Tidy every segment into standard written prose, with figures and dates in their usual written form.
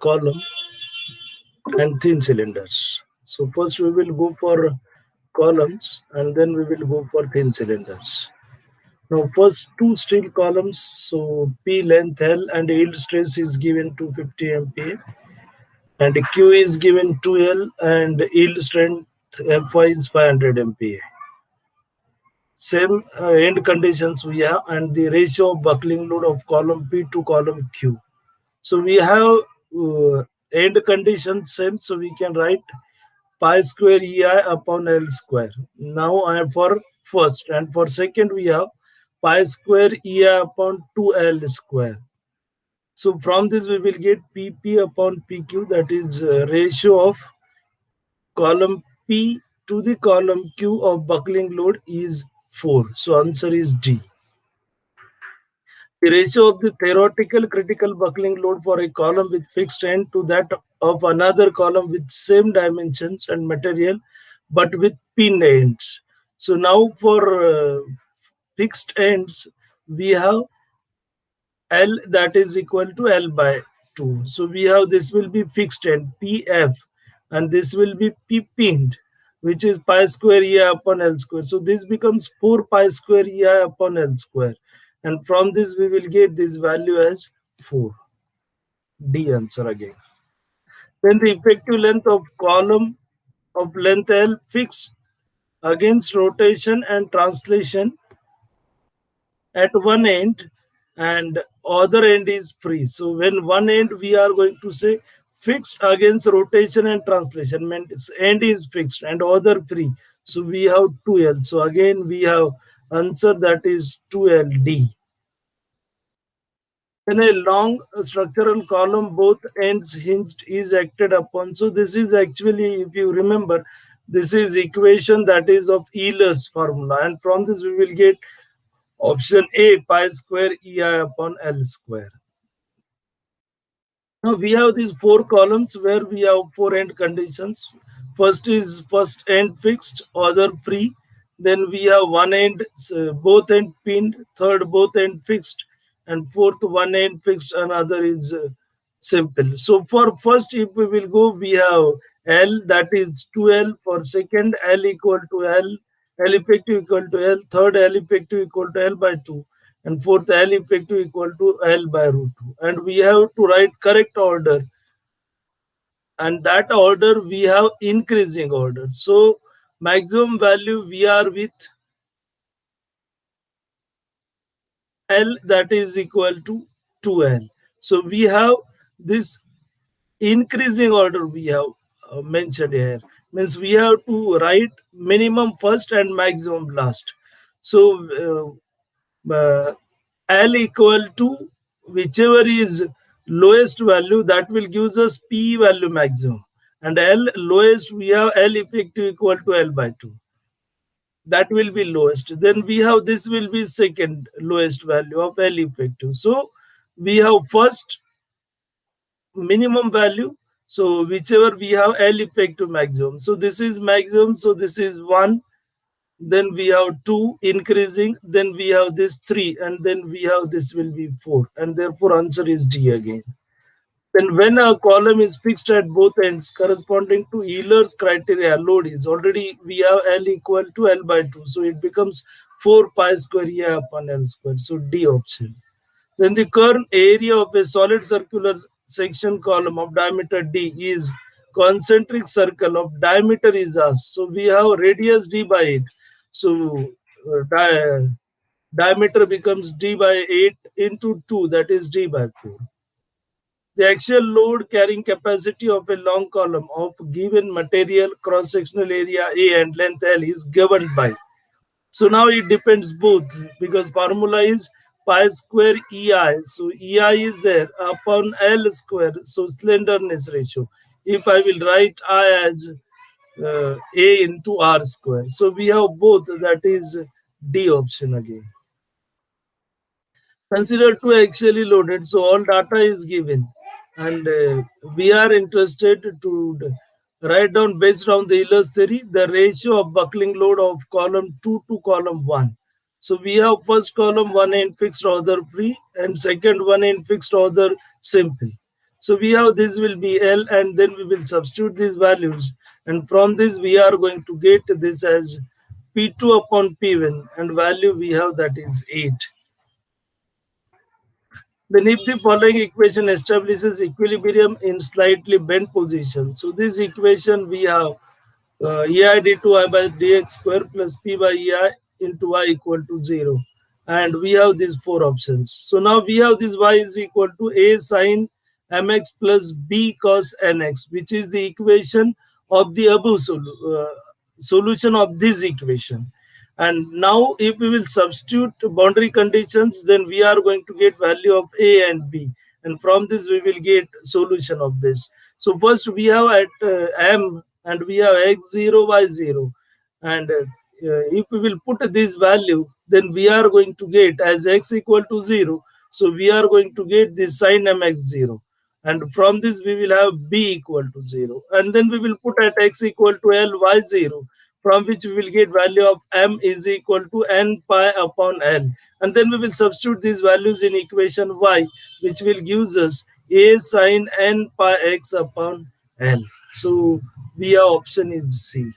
column and thin cylinders. So first we will go for columns and then we will go for thin cylinders. Now first two steel columns, so P length L and yield stress is given 250 MPa and Q is given 2L and yield strength Fy is 500 MPa. Same end conditions we have and the ratio of buckling load of column P to column Q. So we have end conditions same, so we can write pi square EI upon L square. Now I have for first and for second we have pi square EI upon 2L square. So from this we will get PP upon PQ, that is ratio of column P to the column Q of buckling load is 4. So answer is D. The ratio of the theoretical critical buckling load for a column with fixed end to that of another column with same dimensions and material but with pin ends. So now for fixed ends we have L that is equal to L by 2. So we have this will be fixed end PF and this will be P pinned, which is pi square EI upon L square. So this becomes 4 pi square EI upon L square. And from this we will get this value as 4. D answer again. Then the effective length of column of length L fixed against rotation and translation at one end and other end is free. So when one end we are going to say fixed against rotation and translation, means end is fixed and other free. So we have 2L. So again we have answer that is 2LD. Then a long structural column, both ends hinged, is acted upon. So this is actually, if you remember, this is equation that is of Euler's formula. And from this we will get option A, pi square EI upon L square. Now we have these 4 columns where we have 4 end conditions. First is first end fixed, other free. Then we have one end, both end pinned. Third, both end fixed. And fourth, one end fixed, another is simple. So for first, if we will go, we have L, that is 2L. For second, L equal to L, L effective equal to L. Third, L effective equal to L by 2. And fourth, L effective equal to L by root 2. And we have to write correct order. And that order, we have increasing order. So maximum value, we are with L that is equal to 2L. So we have this increasing order we have mentioned here. Means we have to write minimum first and maximum last. So L equal to whichever is lowest value, that will give us P value maximum. And L lowest, we have L effective equal to L by 2. That will be lowest. Then we have this will be second lowest value of L effective. So we have first minimum value. So whichever we have L effective maximum. So this is maximum. So this is 1. Then we have 2 increasing. Then we have this 3. And then we have this will be 4. And therefore answer is D again. Then when a column is fixed at both ends corresponding to Euler's criteria, load is already, we have L equal to L by 2. So it becomes 4 pi square EI upon L square. So D option. Then the current area of a solid circular section column of diameter D is concentric circle of diameter is S. So we have radius D by 8. So diameter becomes D by 8 into 2, that is D by 4. The axial load carrying capacity of a long column of given material cross-sectional area A and length L is governed by. So now it depends both, because formula is pi square EI. So EI is there upon L square. So slenderness ratio. If I will write I as A into R square. So we have both, that is D option again. Consider two axially loaded. So all data is given. And we are interested to write down based on the Euler's theory, the ratio of buckling load of column 2 to column 1. So we have first column one end fixed, other free, and second one end fixed, other simple. So we have this will be L, and then we will substitute these values, and from this we are going to get this as P2 upon P1, and value we have that is 8. Then if the following equation establishes equilibrium in slightly bent position, so this equation we have ei d2i by dx square plus p by ei into y equal to 0. And we have these four options. So now we have this y is equal to a sine mx plus b cos nx, which is the equation of the above solution of this equation. And now if we will substitute boundary conditions, then we are going to get value of a and b. And from this we will get solution of this. So first we have at m, and we have x0, y0. And if we will put this value, then we are going to get as x equal to 0. So we are going to get this sine mx0. And from this we will have b equal to 0. And then we will put at x equal to l, y0, from which we will get value of m is equal to n pi upon l. And then we will substitute these values in equation y, which will gives us a sine n pi x upon l. So the option is C.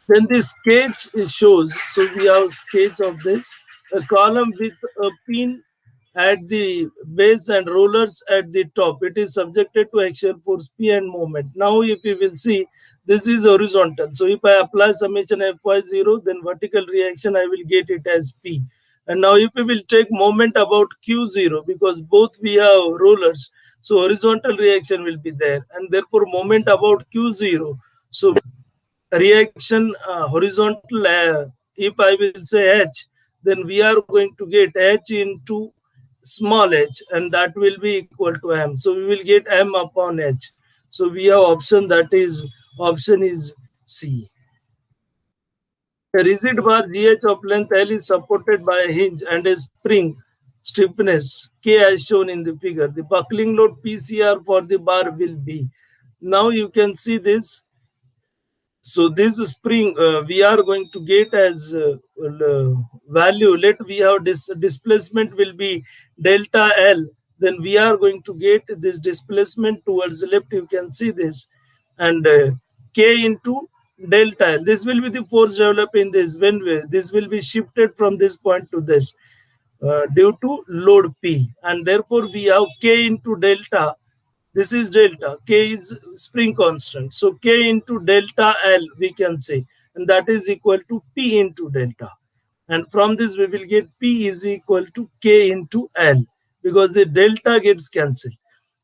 Then the sketch shows, so we have sketch of this, a column with a pin at the base and rollers at the top. It is subjected to axial force P and moment. Now if you will see, this is horizontal. So if I apply summation Fy0, then vertical reaction I will get it as P. And now if we will take moment about Q0, because both we have rollers, so horizontal reaction will be there. And therefore moment about Q0. So reaction horizontal, if I will say H, then we are going to get H into small h, and that will be equal to m. So we will get m upon h. So we have option, that is option is C. A rigid bar GH of length L is supported by a hinge and a spring stiffness K as shown in the figure. The buckling load PCR for the bar will be. Now you can see this. So this spring we are going to get as value. Let we have this displacement will be delta L. Then we are going to get this displacement towards the left. You can see this, and K into delta L. This will be the force developed in this when this will be shifted from this point to this due to load P, and therefore we have K into delta. This is delta. K is spring constant. So K into delta L we can say, and that is equal to P into delta. And from this we will get P is equal to K into L, because the delta gets cancelled.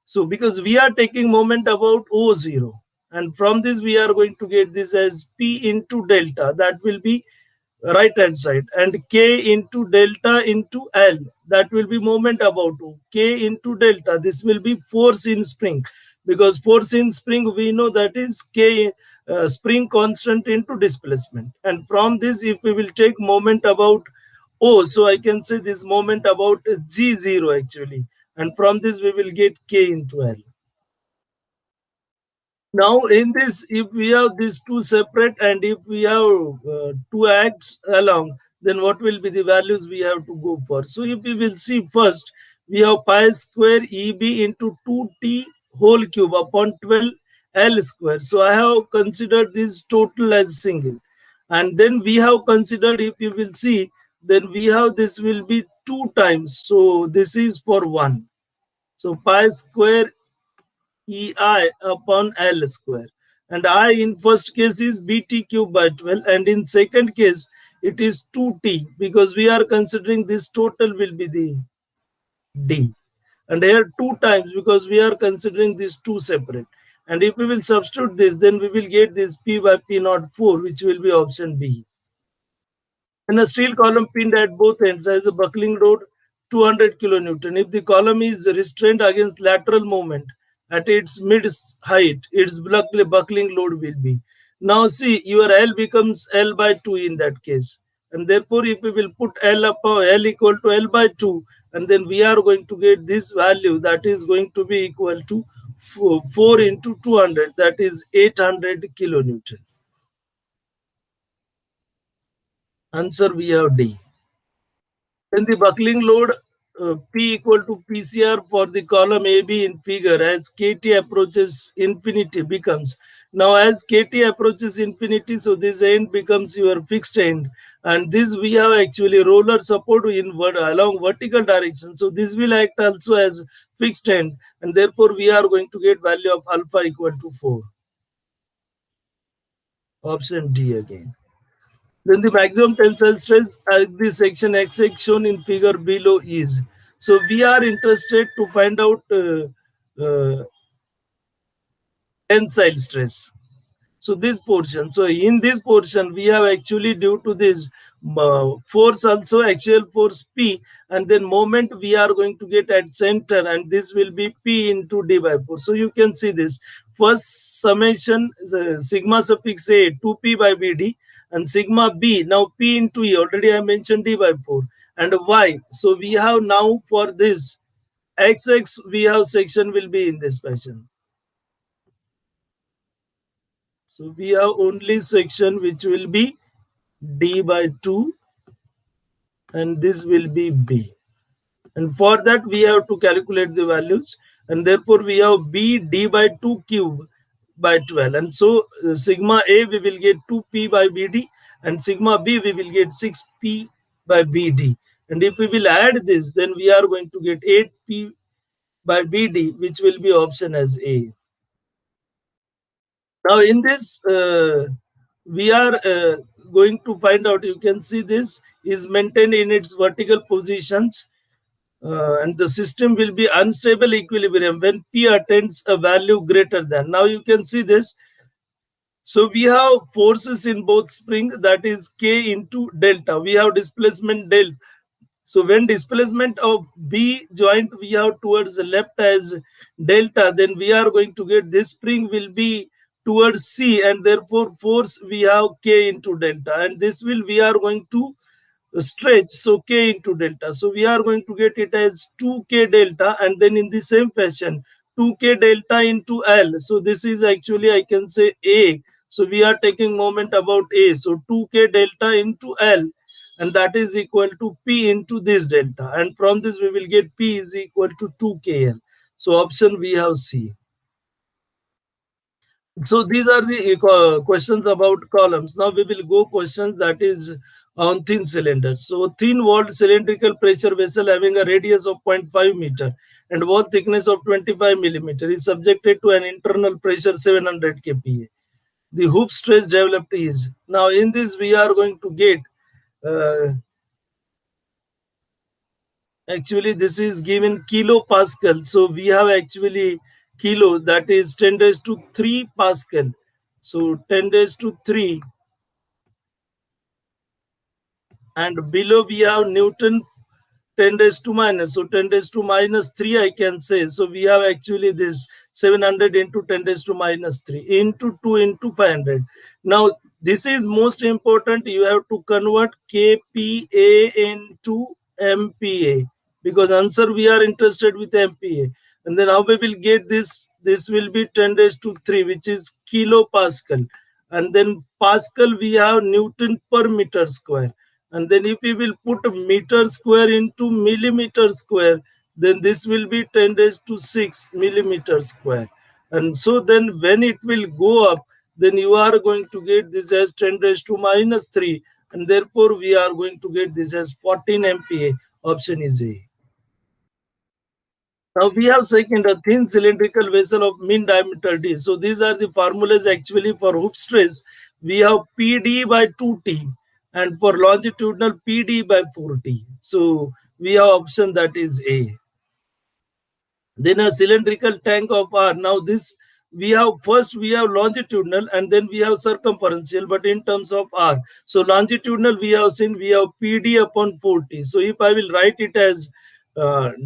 So because we are taking moment about O0, and from this we are going to get this as P into delta, that will be right hand side, and K into delta into L, that will be moment about O. K into delta, this will be force in spring, because force in spring we know that is K spring constant into displacement. And from this if we will take moment about O, so I can say this moment about G0 actually, and from this we will get K into L. Now in this, if we have these two separate, and if we have two acts along, then what will be the values we have to go for? So if we will see first, we have pi square EB into 2t whole cube upon 12 L square. So I have considered this total as single. And then we have considered, if you will see, then we have this will be 2 times. So this is for 1. So pi square EI upon L square. And I in first case is BT cube by 12, and in second case it is 2T, because we are considering this total will be the D. And here 2 times, because we are considering these two separate. And if we will substitute this, then we will get this P by P naught 4, which will be option B. And a steel column pinned at both ends has a buckling load 200 kilonewton. If the column is restrained against lateral moment at its mid height, its buckling load will be. Now see, your L becomes L by 2 in that case. And therefore, if we will put L upon L equal to L by 2, and then we are going to get this value, that is going to be equal to 4 into 200, that is 800 kilonewton. Answer we have D. Then the buckling load P equal to PCR for the column AB in figure as KT approaches infinity becomes. Now as KT approaches infinity, so this end becomes your fixed end, and this we have actually roller support along vertical direction. So this will act also as fixed end, and therefore we are going to get value of alpha equal to 4. Option D again. Then the maximum tensile stress at the section XX shown in figure below is. So we are interested to find out tensile stress. So this portion. So in this portion, we have actually due to this force also axial force P, and then moment we are going to get at center, and this will be P into D by 4. So you can see this first summation sigma suffix A 2P by BD and sigma B now P into E. Already I mentioned D by 4 and Y. So we have now for this XX we have section will be in this fashion. So we have only section which will be D by 2 and this will be B. And for that we have to calculate the values, and therefore we have B D by 2 cube by 12. And so sigma A we will get 2P by BD and sigma B we will get 6P by BD. And if we will add this, then we are going to get 8P by BD, which will be option as A. Now in this we are going to find out, you can see this is maintained in its vertical positions and the system will be unstable equilibrium when P attains a value greater than. Now you can see this. So we have forces in both spring, that is K into delta. We have displacement del. So when displacement of B joint we have towards the left as delta, then we are going to get this spring will be towards C, and therefore force we have K into delta, and this will we are going to stretch, so K into delta. So we are going to get it as 2K delta, and then in the same fashion 2K delta into L. So this is actually I can say A. So we are taking moment about A. So 2K delta into L, and that is equal to P into this delta, and from this we will get P is equal to 2KL. So option we have C. So these are the questions about columns. Now we will go questions that is on thin cylinders. So thin walled cylindrical pressure vessel having a radius of 0.5 meter and wall thickness of 25 millimeter is subjected to an internal pressure 700 kPa. The hoop stress developed is. Now in this we are going to get actually this is given kilopascal. So we have actually kilo, that is 10 raised to 3 pascal. So 10 raised to 3, and below we have Newton 10 raised to minus. So 10 raised to minus 3 I can say. So we have actually this 700 into 10 raised to minus 3 into 2 into 500. Now this is most important. You have to convert kPa into MPa, because answer we are interested with MPa. And then how we will get this? This will be 10 raised to 3, which is kilopascal. And then pascal we have Newton per meter square. And then if we will put meter square into millimeter square, then this will be 10 raised to 6 millimeter square. And so then when it will go up, then you are going to get this as 10 raised to minus 3, and therefore we are going to get this as 14 MPa. Option is A. Now we have second a thin cylindrical vessel of mean diameter D. So these are the formulas actually for hoop stress. We have PD by 2T, and for longitudinal PD by 4T. So we have option that is A. Then a cylindrical tank of R. Now this we have first we have longitudinal and then we have circumferential, but in terms of R. So longitudinal we have seen we have PD upon 4T. So if I will write it as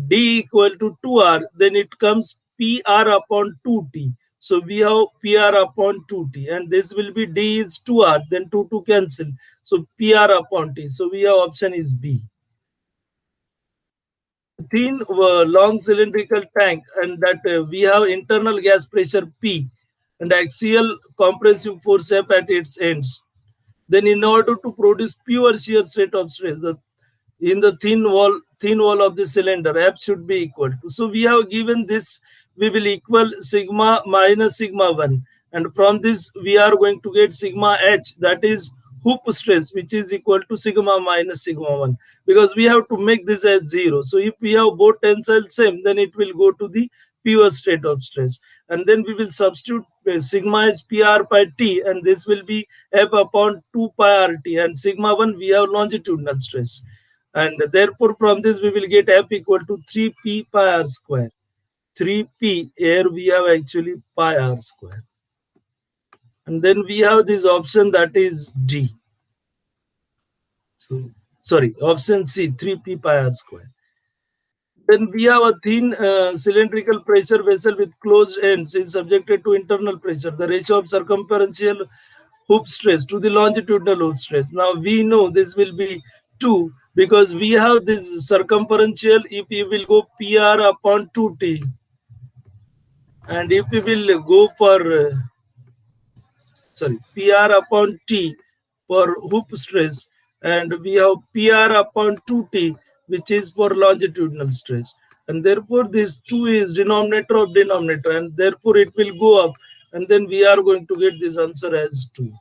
D equal to 2R, then it comes PR upon 2T. So we have PR upon 2T, and this will be D is 2R, then 2 cancel. So PR upon T. So we have option is B. Thin long cylindrical tank, and that we have internal gas pressure P and axial compressive force F at its ends. Then in order to produce pure shear state of stress, in the thin wall of the cylinder, F should be equal to. So we have given this, we will equal sigma minus sigma 1. And from this, we are going to get sigma H, that is hoop stress, which is equal to sigma minus sigma 1. Because we have to make this as 0. So if we have both tensile same, then it will go to the pure state of stress. And then we will substitute sigma H PR by T, and this will be F upon 2 pi RT. And sigma 1, we have longitudinal stress. And therefore, from this, we will get F equal to 3p pi r square. 3p, here we have actually pi r square. And then we have this option, that is D. So, sorry, option C, 3p pi r square. Then we have a thin cylindrical pressure vessel with closed ends is subjected to internal pressure. The ratio of circumferential hoop stress to the longitudinal hoop stress. Now we know this will be 2 because we have this circumferential. If we will go PR upon 2T, and if we will go for PR upon T for hoop stress, and we have PR upon 2T, which is for longitudinal stress. And therefore this 2 is denominator of denominator, and therefore it will go up, and then we are going to get this answer as 2.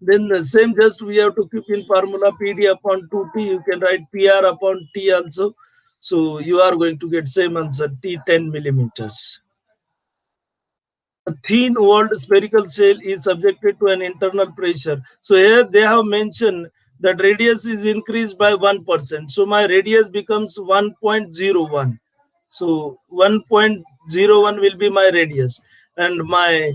Then the same, just we have to keep in formula PD upon 2T. You can write PR upon T also. So you are going to get same answer, T 10 millimeters. A thin walled spherical shell is subjected to an internal pressure. So here they have mentioned that radius is increased by 1%. So my radius becomes 1.01. So 1.01 will be my radius, and my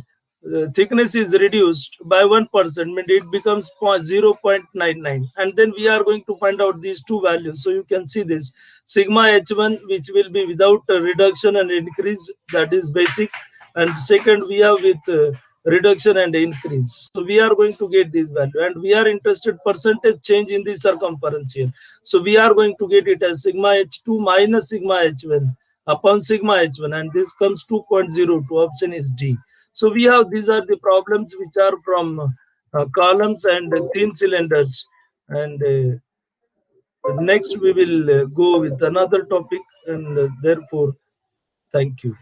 thickness is reduced by 1%, means it becomes 0.99. And then we are going to find out these two values. So you can see this sigma h1, which will be without reduction and increase, that is basic. And second, we have with reduction and increase. So we are going to get this value, and we are interested percentage change in the circumferential. So we are going to get it as sigma h2 minus sigma h1 upon sigma h1, and this comes 2.02. Option is D. So we have, these are the problems which are from columns and thin cylinders. And next we will go with another topic, and therefore thank you.